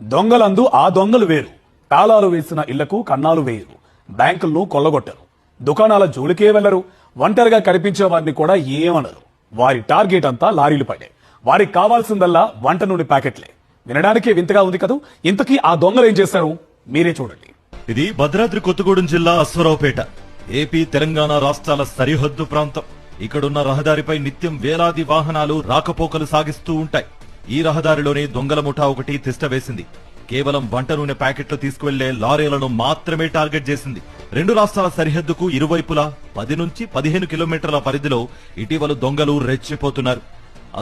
దొంగలందు ఆ దొంగలు వేరు. తాళాలు వేసిన ఇళ్లకు కన్నాలు వేయరు. బ్యాంకులను కొల్లగొట్టరు. దుకాణాల జోలికే వెళ్లరు. ఒంటరిగా కనిపించే వారిని కూడా ఏమనరు. వారి టార్గెట్ అంతా లారీలు పడే. వారికి కావాల్సిందల్లా వంట నూనె ప్యాకెట్లే. వినడానికే వింతగా ఉంది కదూ. ఇంతకీ ఆ దొంగలు ఏం చేశారు మీరే చూడండి. ఇది భద్రాద్రి కొత్తగూడెం జిల్లా అశ్వరావుపేట. ఏపీ తెలంగాణ రాష్ట్రాల సరిహద్దు ప్రాంతం. ఇక్కడున్న రహదారిపై నిత్యం వేలాది వాహనాలు రాకపోకలు సాగిస్తూ ఉంటాయి. ఈ రహదారిలోనే దొంగల ముఠా ఒకటి తిష్ట వేసింది. కేవలం వంట నూనె ప్యాకెట్లు తీసుకువెళ్లే లారీలను మాత్రమే టార్గెట్ చేసింది. రెండు రాష్ట్రాల సరిహద్దుకు ఇరువైపులా 10 నుంచి 15 కిలోమీటర్ల పరిధిలో ఇటీవల దొంగలు రెచ్చిపోతున్నారు.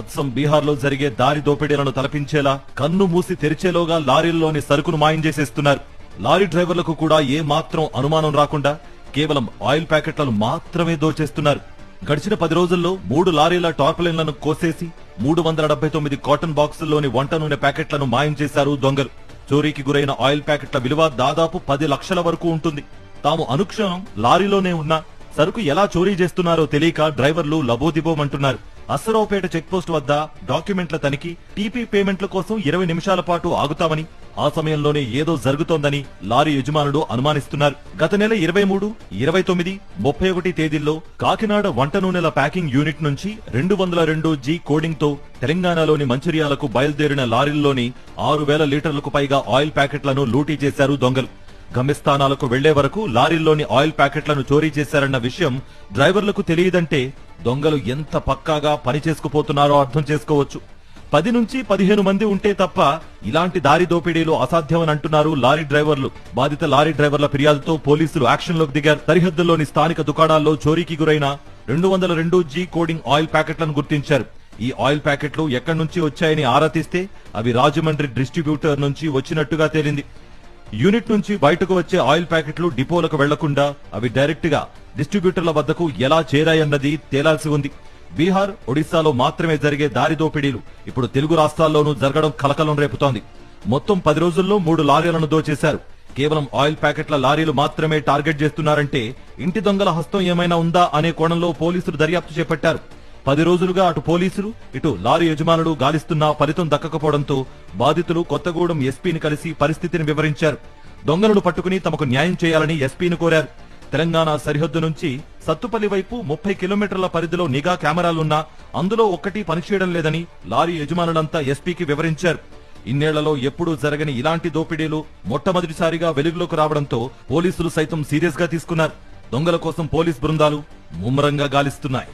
అచ్చం బీహార్ లో జరిగే దారి దోపిడీలను తలపించేలా కన్ను మూసి తెరిచేలోగా లారీల్లోని సరుకును మాయం చేసేస్తున్నారు. లారీ డ్రైవర్లకు కూడా ఏ మాత్రం అనుమానం రాకుండా కేవలం ఆయిల్ ప్యాకెట్లను మాత్రమే దోచేస్తున్నారు. గడిచిన 10 రోజుల్లో 3 లారీల టార్పలిన్లను కోసేసి 379 కాటన్ బాక్సుల్లోని వంట నూనె ప్యాకెట్లను మాయం చేశారు దొంగలు. చోరీకి గురైన ఆయిల్ ప్యాకెట్ల విలువ దాదాపు 10 లక్షల వరకు ఉంటుంది. తాము అనుక్షణం లారీలోనే ఉన్నా సరుకు ఎలా చోరీ చేస్తున్నారో తెలియక డ్రైవర్లు లబోదిబోమంటున్నారు. అశ్వరావుపేట చెక్పోస్ట్ వద్ద డాక్యుమెంట్ల తనిఖీ, టీపీ పేమెంట్ల కోసం 20 నిమిషాల పాటు ఆగుతామని, ఆ సమయంలోనే ఏదో జరుగుతోందని లారీ యజమానులు అనుమానిస్తున్నారు. గత నెల 23, 29, 31 తేదీల్లో కాకినాడ వంట నూనెల ప్యాకింగ్ యూనిట్ నుంచి 202G కోడింగ్ తో తెలంగాణలోని మంచిర్యాలకు బయలుదేరిన లారీల్లోని 6,000 లీటర్లకు పైగా ఆయిల్ ప్యాకెట్లను లూటీ చేశారు దొంగలు. గమ్యస్థానాలకు వెళ్లే వరకు లారీల్లోని ఆయిల్ ప్యాకెట్లను చోరీ చేశారన్న విషయం డ్రైవర్లకు తెలియదంటే దొంగలు ఎంత పక్కాగా పని చేసుకుపోతున్నారో అర్థం చేసుకోవచ్చు. 10 నుంచి 15 మంది ఉంటే తప్ప ఇలాంటి దారి దోపిడీలు అసాధ్యమని అంటున్నారు లారీ డ్రైవర్లు. బాధిత లారీ డ్రైవర్ల ఫిర్యాదుతో పోలీసులు యాక్షన్ లోకి దిగారు. సరిహద్దుల్లోని స్థానిక దుకాణాల్లో చోరీకి గురైన 202G కోడింగ్ ఆయిల్ ప్యాకెట్లను గుర్తించారు. ఈ ఆయిల్ ప్యాకెట్లు ఎక్కడి నుంచి వచ్చాయని ఆరా తీస్తే అవి రాజమండ్రి డిస్ట్రిబ్యూటర్ నుంచి వచ్చినట్టుగా తేలింది. యూనిట్ నుంచి బయటకు వచ్చే ఆయిల్ ప్యాకెట్లు డిపోలకు వెళ్లకుండా అవి డైరెక్ట్ గా డిస్ట్రిబ్యూటర్ల వద్దకు ఎలా చేరాయన్నది తేలాల్సి ఉంది. బీహార్, ఒడిశాలో మాత్రమే జరిగే దారి దోపిడీలు ఇప్పుడు తెలుగు రాష్ట్రాల్లోనూ జరగడం కలకలం రేపుతోంది. మొత్తం 10 రోజుల్లో 3 లారీలను దోచేశారు. కేవలం ఆయిల్ ప్యాకెట్ల లారీలు మాత్రమే టార్గెట్ చేస్తున్నారంటే ఇంటి దొంగల హస్తం ఏమైనా ఉందా అనే కోణంలో పోలీసులు దర్యాప్తు చేపట్టారు. 10 రోజులుగా అటు పోలీసులు, ఇటు లారీ యజమానులు గాలిస్తున్నా ఫలితం దక్కకపోవడంతో బాధితులు కొత్తగూడెం ఎస్పీని కలిసి పరిస్థితిని వివరించారు. దొంగలను పట్టుకుని తమకు న్యాయం చేయాలని ఎస్పీని కోరారు. తెలంగాణ సరిహద్దు నుంచి సత్తుపల్లి వైపు 30 కిలోమీటర్ల పరిధిలో నిఘా కెమెరాలున్నా అందులో ఒక్కటి పనిచేయడం లేదని లారీ యజమానులంతా ఎస్పీకి వివరించారు. ఇన్నేళ్లలో ఎప్పుడూ జరగని ఇలాంటి దోపిడీలు మొట్టమొదటిసారిగా వెలుగులోకి రావడంతో పోలీసులు సైతం సీరియస్ గా తీసుకున్నారు. దొంగల కోసం పోలీస్ బృందాలు ముమ్మరంగా గాలిస్తున్నాయి.